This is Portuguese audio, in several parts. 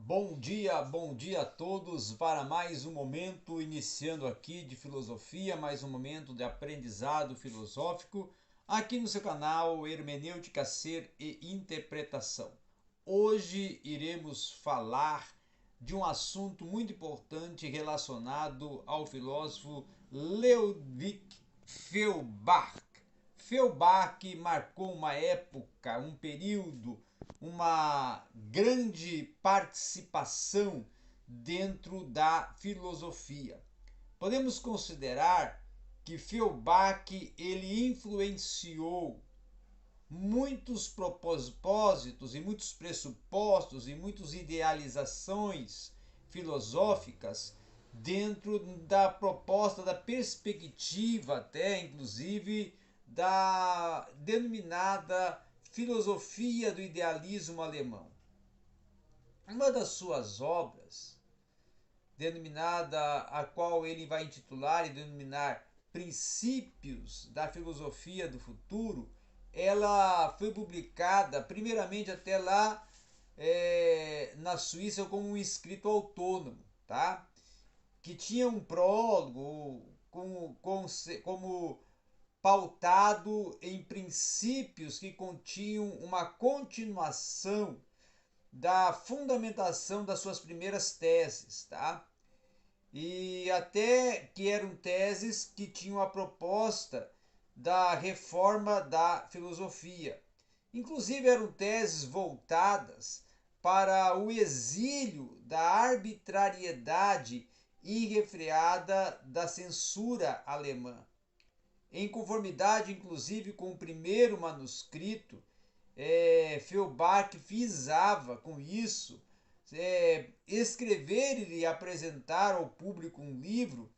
Bom dia a todos para mais um momento iniciando aqui de filosofia, mais um momento de aprendizado filosófico aqui no seu canal Hermenêutica, Ser e Interpretação. Hoje iremos falar de um assunto muito importante relacionado ao filósofo Ludwig Feuerbach. Feuerbach marcou uma época, um período, uma grande participação dentro da filosofia. Podemos considerar que Feuerbach ele influenciou muitos propósitos e muitos pressupostos e muitas idealizações filosóficas dentro da proposta, da perspectiva até inclusive da denominada filosofia do idealismo alemão. Uma das suas obras, denominada, a qual ele vai intitular e denominar Princípios da Filosofia do Futuro, ela foi publicada primeiramente até lá na Suíça como um escrito autônomo, tá? Que tinha um prólogo como pautado em princípios que continham uma continuação da fundamentação das suas primeiras teses, tá? E até que eram teses que tinham a proposta da reforma da filosofia. Inclusive eram teses voltadas para o exílio da arbitrariedade irrefreada da censura alemã. Em conformidade, inclusive, com o primeiro manuscrito, Feuerbach visava com isso escrever e apresentar ao público um livro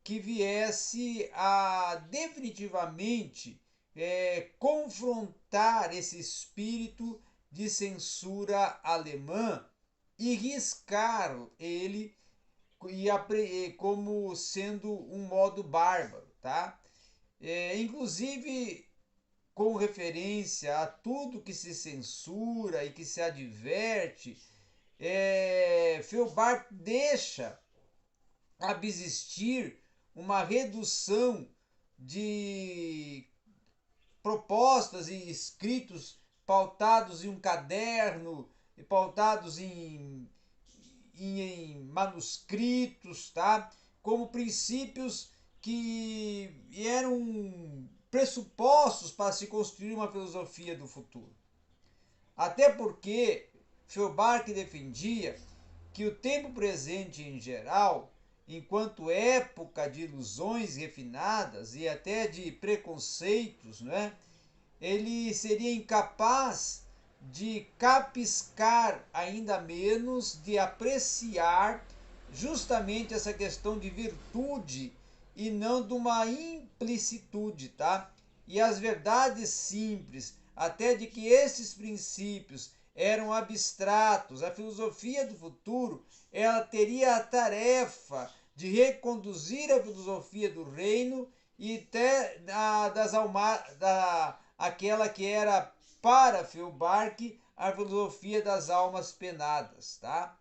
que viesse a definitivamente confrontar esse espírito de censura alemã e riscar ele como sendo um modo bárbaro, tá? Inclusive com referência a tudo que se censura e que se adverte, Feuerbach deixa existir uma redução de propostas e escritos pautados em um caderno, pautados em manuscritos, tá? Como princípios que eram pressupostos para se construir uma filosofia do futuro. Até porque Feuerbach defendia que o tempo presente em geral, enquanto época de ilusões refinadas e até de preconceitos, né, ele seria incapaz de capiscar, ainda menos de apreciar justamente essa questão de virtude e não de uma implicitude, tá? E as verdades simples, até de que esses princípios eram abstratos, a filosofia do futuro, ela teria a tarefa de reconduzir a filosofia do reino e até aquela que era para Feuerbach a filosofia das almas penadas, tá?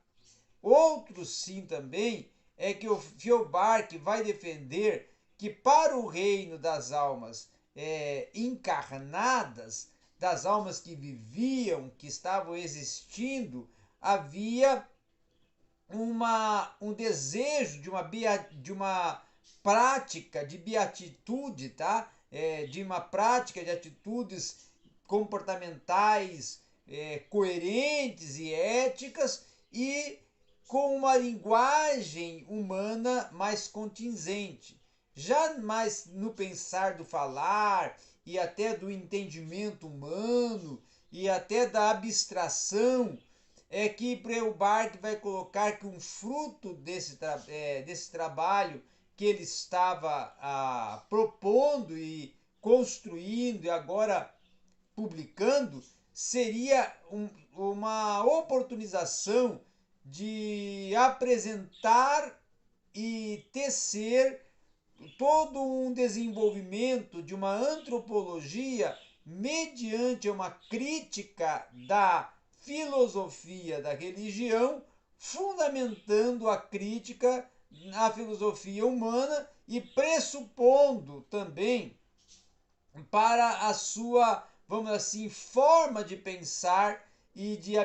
Outro sim também é que o Feuerbach vai defender que para o reino das almas encarnadas, das almas que viviam, que estavam existindo, havia um desejo de uma prática de beatitude, tá? De uma prática de atitudes comportamentais coerentes e éticas e com uma linguagem humana mais contingente. Já mais no pensar do falar e até do entendimento humano e até da abstração, é que Feuerbach vai colocar que um fruto desse trabalho que ele estava propondo e construindo e agora publicando seria uma oportunização de apresentar e tecer todo um desenvolvimento de uma antropologia mediante uma crítica da filosofia da religião fundamentando a crítica à filosofia humana e pressupondo também para a sua, vamos assim, forma de pensar e de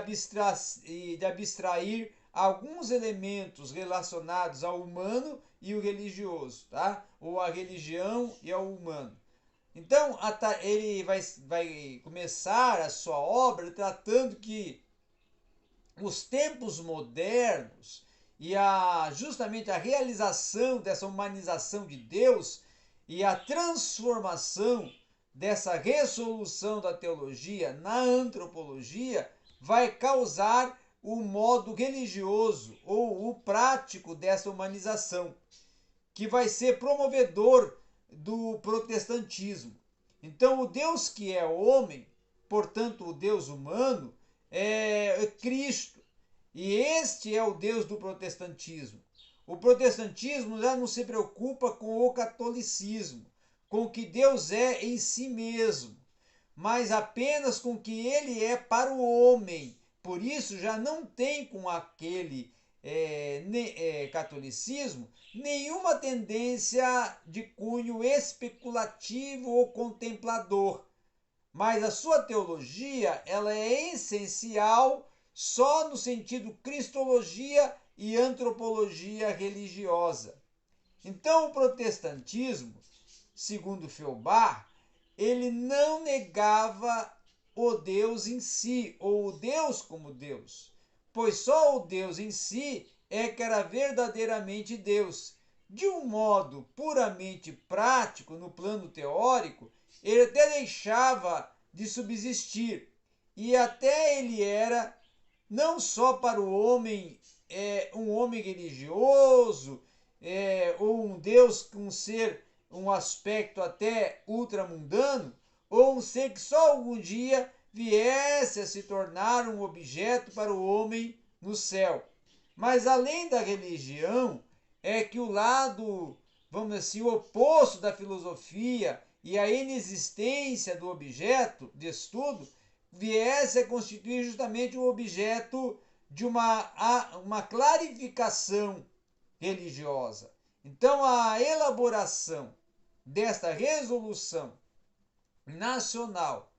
abstrair alguns elementos relacionados ao humano e o religioso, tá? Ou a religião e ao humano. Então, ele vai começar a sua obra tratando que os tempos modernos e justamente a realização dessa humanização de Deus e a transformação dessa resolução da teologia na antropologia vai causar o modo religioso ou o prático dessa humanização, que vai ser promovedor do protestantismo. Então, o Deus que é homem, portanto, o Deus humano, é Cristo. E este é o Deus do protestantismo. O protestantismo já não se preocupa com o catolicismo, com o que Deus é em si mesmo, mas apenas com o que ele é para o homem. Por isso já não tem com aquele catolicismo nenhuma tendência de cunho especulativo ou contemplador, mas a sua teologia ela é essencial só no sentido cristologia e antropologia religiosa. Então o protestantismo, segundo Feuerbach, ele não negava o Deus em si, ou o Deus como Deus, pois só o Deus em si é que era verdadeiramente Deus. De um modo puramente prático, no plano teórico, ele até deixava de subsistir, e até ele era não só para o homem um homem religioso, ou um Deus, um ser, um aspecto até ultramundano, ou um ser que só algum dia viesse a se tornar um objeto para o homem no céu. Mas além da religião, é que o lado, vamos dizer assim, o oposto da filosofia e a inexistência do objeto de estudo viesse a constituir justamente o objeto de uma clarificação religiosa. Então, a elaboração desta resolução nacional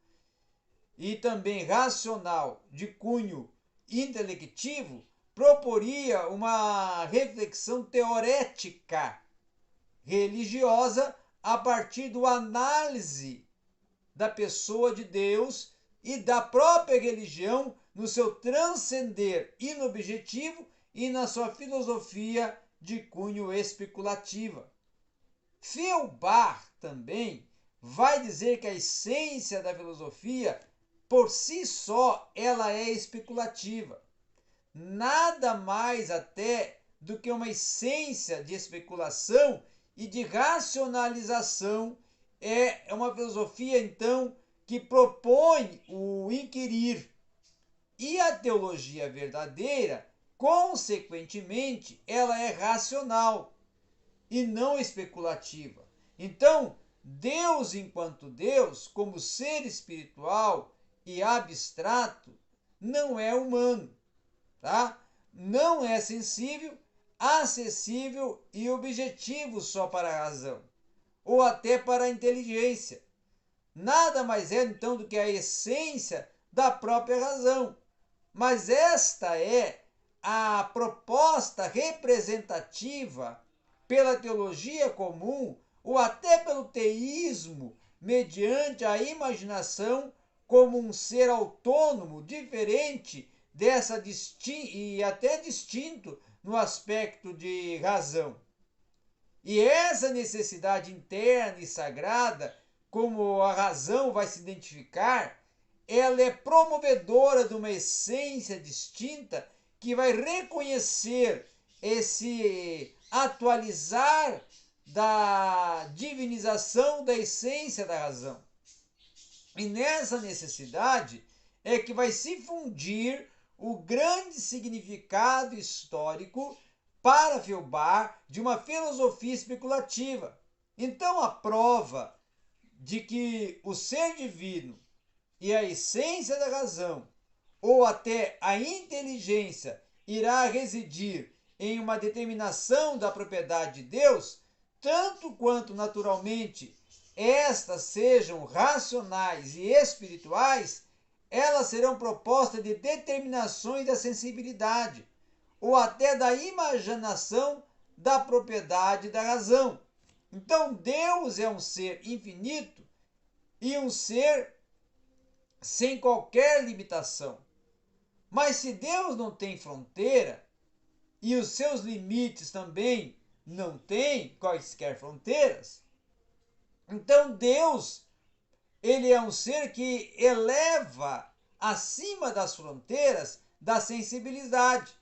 e também racional de cunho intelectivo proporia uma reflexão teorética religiosa a partir da análise da pessoa de Deus e da própria religião no seu transcender inobjetivo e na sua filosofia de cunho especulativa. Feuerbach também vai dizer que a essência da filosofia por si só ela é especulativa. Nada mais até do que uma essência de especulação e de racionalização. É uma filosofia, então, que propõe o inquirir. E a teologia verdadeira, consequentemente, ela é racional e não especulativa. Então, Deus enquanto Deus, como ser espiritual e abstrato, não é humano, tá? Não é sensível, acessível e objetivo só para a razão, ou até para a inteligência. Nada mais é então do que a essência da própria razão. Mas esta é a proposta representativa pela teologia comum ou até pelo teísmo, mediante a imaginação como um ser autônomo, diferente dessa e até distinto no aspecto de razão. E essa necessidade interna e sagrada, como a razão vai se identificar, ela é promovedora de uma essência distinta que vai reconhecer esse atualizar da divinização da essência da razão. E nessa necessidade é que vai se fundir o grande significado histórico para Feuerbach de uma filosofia especulativa. Então a prova de que o ser divino e a essência da razão, ou até a inteligência irá residir em uma determinação da propriedade de Deus, tanto quanto naturalmente estas sejam racionais e espirituais, elas serão propostas de determinações da sensibilidade, ou até da imaginação da propriedade da razão. Então, Deus é um ser infinito e um ser sem qualquer limitação. Mas se Deus não tem fronteira e os seus limites também não têm quaisquer fronteiras, então Deus, ele é um ser que eleva acima das fronteiras da sensibilidade,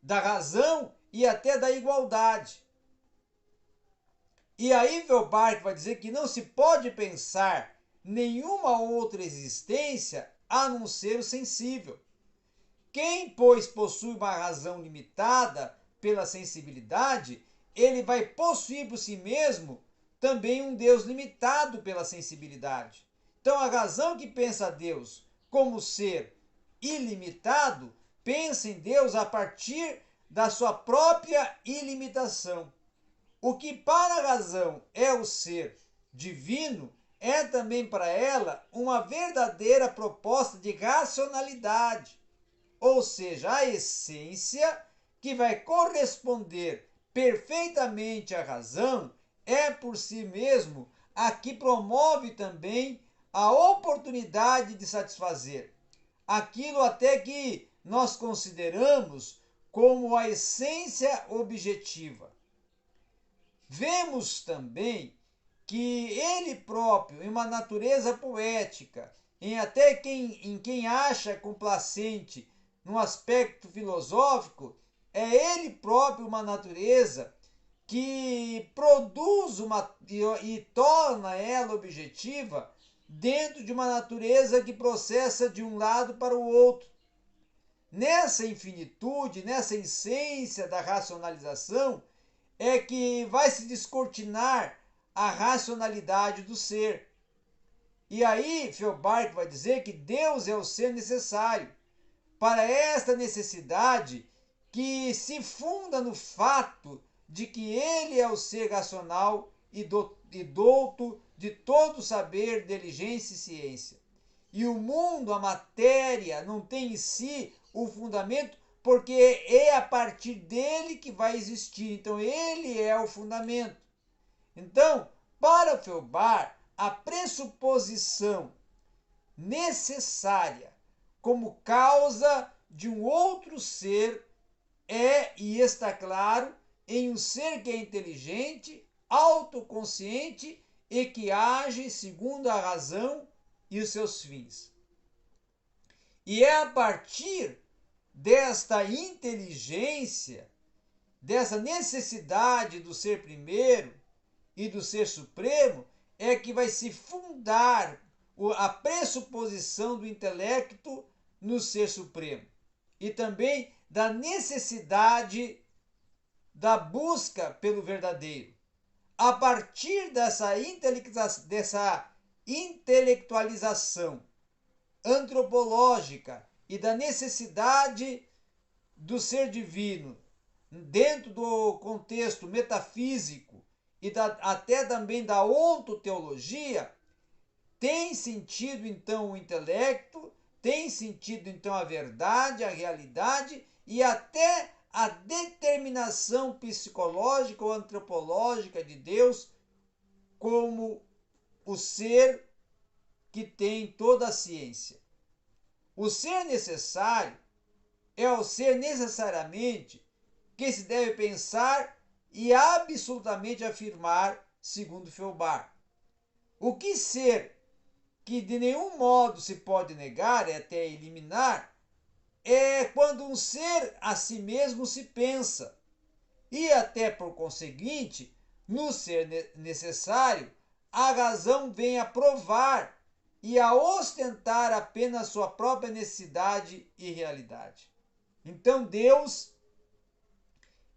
da razão e até da igualdade. E aí Feuerbach vai dizer que não se pode pensar nenhuma outra existência a não ser o sensível. Quem, pois, possui uma razão limitada pela sensibilidade, ele vai possuir por si mesmo também um Deus limitado pela sensibilidade. Então, a razão que pensa Deus como ser ilimitado, pensa em Deus a partir da sua própria ilimitação. O que para a razão é o ser divino, é também para ela uma verdadeira proposta de racionalidade, ou seja, a essência que vai corresponder perfeitamente à razão é por si mesmo a que promove também a oportunidade de satisfazer aquilo até que nós consideramos como a essência objetiva. Vemos também que ele próprio, em uma natureza poética, em quem acha complacente no aspecto filosófico, é ele próprio uma natureza que produz e torna ela objetiva dentro de uma natureza que processa de um lado para o outro. Nessa infinitude, nessa essência da racionalização, é que vai se descortinar a racionalidade do ser. E aí, Feuerbach vai dizer que Deus é o ser necessário para esta necessidade que se funda no fato de que ele é o ser racional e douto de todo saber, inteligência e ciência. E o mundo, a matéria, não tem em si o fundamento, porque é a partir dele que vai existir. Então, ele é o fundamento. Então, para Feuerbach, a pressuposição necessária como causa de um outro ser é e está claro em um ser que é inteligente, autoconsciente e que age segundo a razão e os seus fins. E é a partir desta inteligência, dessa necessidade do ser primeiro e do ser supremo, é que vai se fundar a pressuposição do intelecto no ser supremo. E também da necessidade da busca pelo verdadeiro. A partir dessa intelectualização antropológica e da necessidade do ser divino dentro do contexto metafísico e até também da ontoteologia, tem sentido então o intelecto, tem sentido então a verdade, a realidade e até a determinação psicológica ou antropológica de Deus como o ser que tem toda a ciência. O ser necessário é o ser necessariamente que se deve pensar e absolutamente afirmar, segundo Feuerbach. O que ser que de nenhum modo se pode negar, é até eliminar, é quando um ser a si mesmo se pensa, e até por conseguinte, no ser necessário, a razão vem a provar e a ostentar apenas sua própria necessidade e realidade. Então Deus,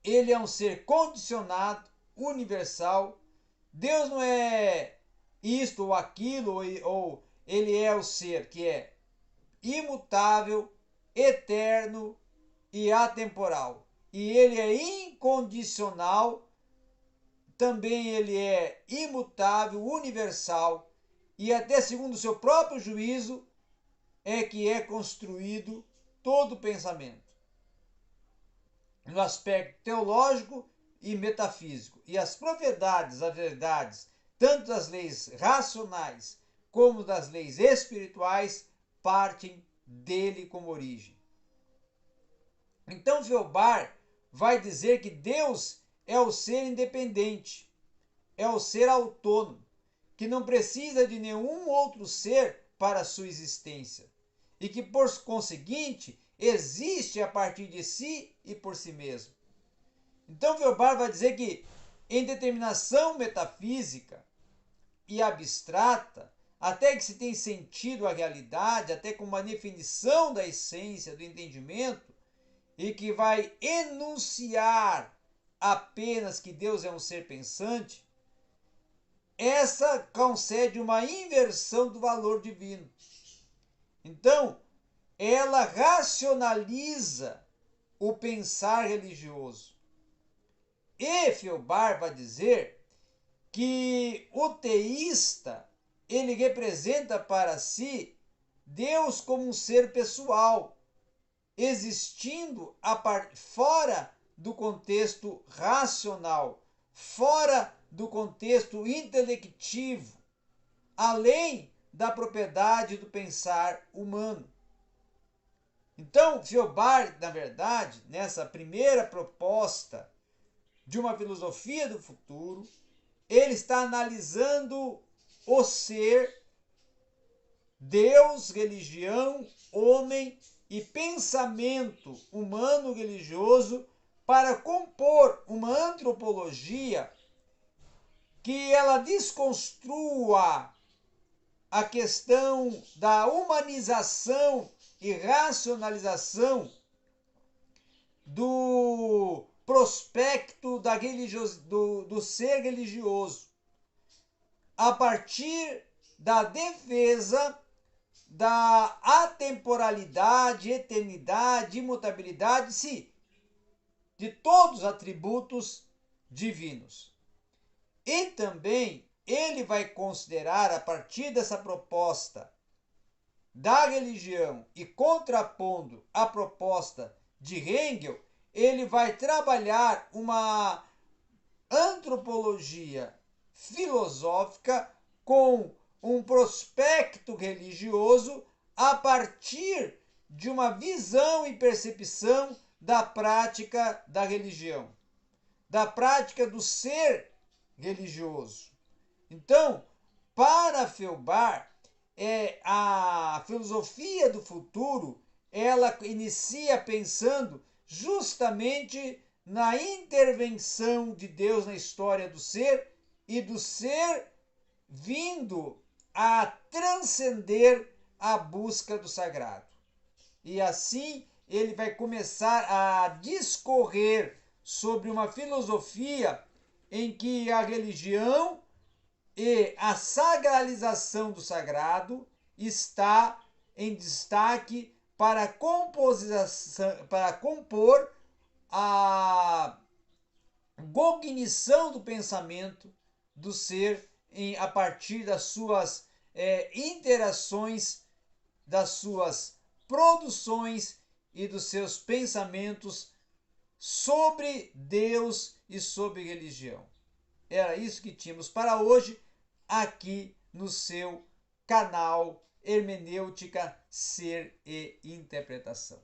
ele é um ser condicionado, universal. Deus não é isto ou aquilo, ou ele é o ser que é imutável, eterno, e atemporal. E ele é incondicional, também ele é imutável, universal, e até segundo o seu próprio juízo é que é construído todo o pensamento, no aspecto teológico e metafísico. E as propriedades, as verdades, tanto das leis racionais como das leis espirituais, partem dele como origem. Então Feuerbach vai dizer que Deus é o ser independente, é o ser autônomo, que não precisa de nenhum outro ser para a sua existência e que, por conseguinte, existe a partir de si e por si mesmo. Então Feuerbach vai dizer que, em determinação metafísica e abstrata, até que se tem sentido a realidade, até com uma definição da essência do entendimento, e que vai enunciar apenas que Deus é um ser pensante, essa concede uma inversão do valor divino. Então, ela racionaliza o pensar religioso. E Feuerbach vai dizer que o teísta, ele representa para si Deus como um ser pessoal, existindo fora do contexto racional, fora do contexto intelectivo, além da propriedade do pensar humano. Então, Feuerbach, na verdade, nessa primeira proposta de uma filosofia do futuro, ele está analisando o ser, Deus, religião, homem e pensamento humano religioso para compor uma antropologia que ela desconstrua a questão da humanização e racionalização do prospecto do ser religioso, a partir da defesa da atemporalidade, eternidade, imutabilidade, sim, de todos os atributos divinos. E também ele vai considerar, a partir dessa proposta da religião e contrapondo a proposta de Hegel, ele vai trabalhar uma antropologia filosófica com um prospecto religioso a partir de uma visão e percepção da prática da religião, da prática do ser religioso. Então, para Feuerbach, a filosofia do futuro, ela inicia pensando justamente na intervenção de Deus na história do ser e do ser vindo a transcender a busca do sagrado. E assim ele vai começar a discorrer sobre uma filosofia em que a religião e a sacralização do sagrado está em destaque para compor a cognição do pensamento do ser a partir das suas interações, das suas produções e dos seus pensamentos sobre Deus e sobre religião. Era isso que tínhamos para hoje aqui no seu canal Hermenêutica, Ser e Interpretação.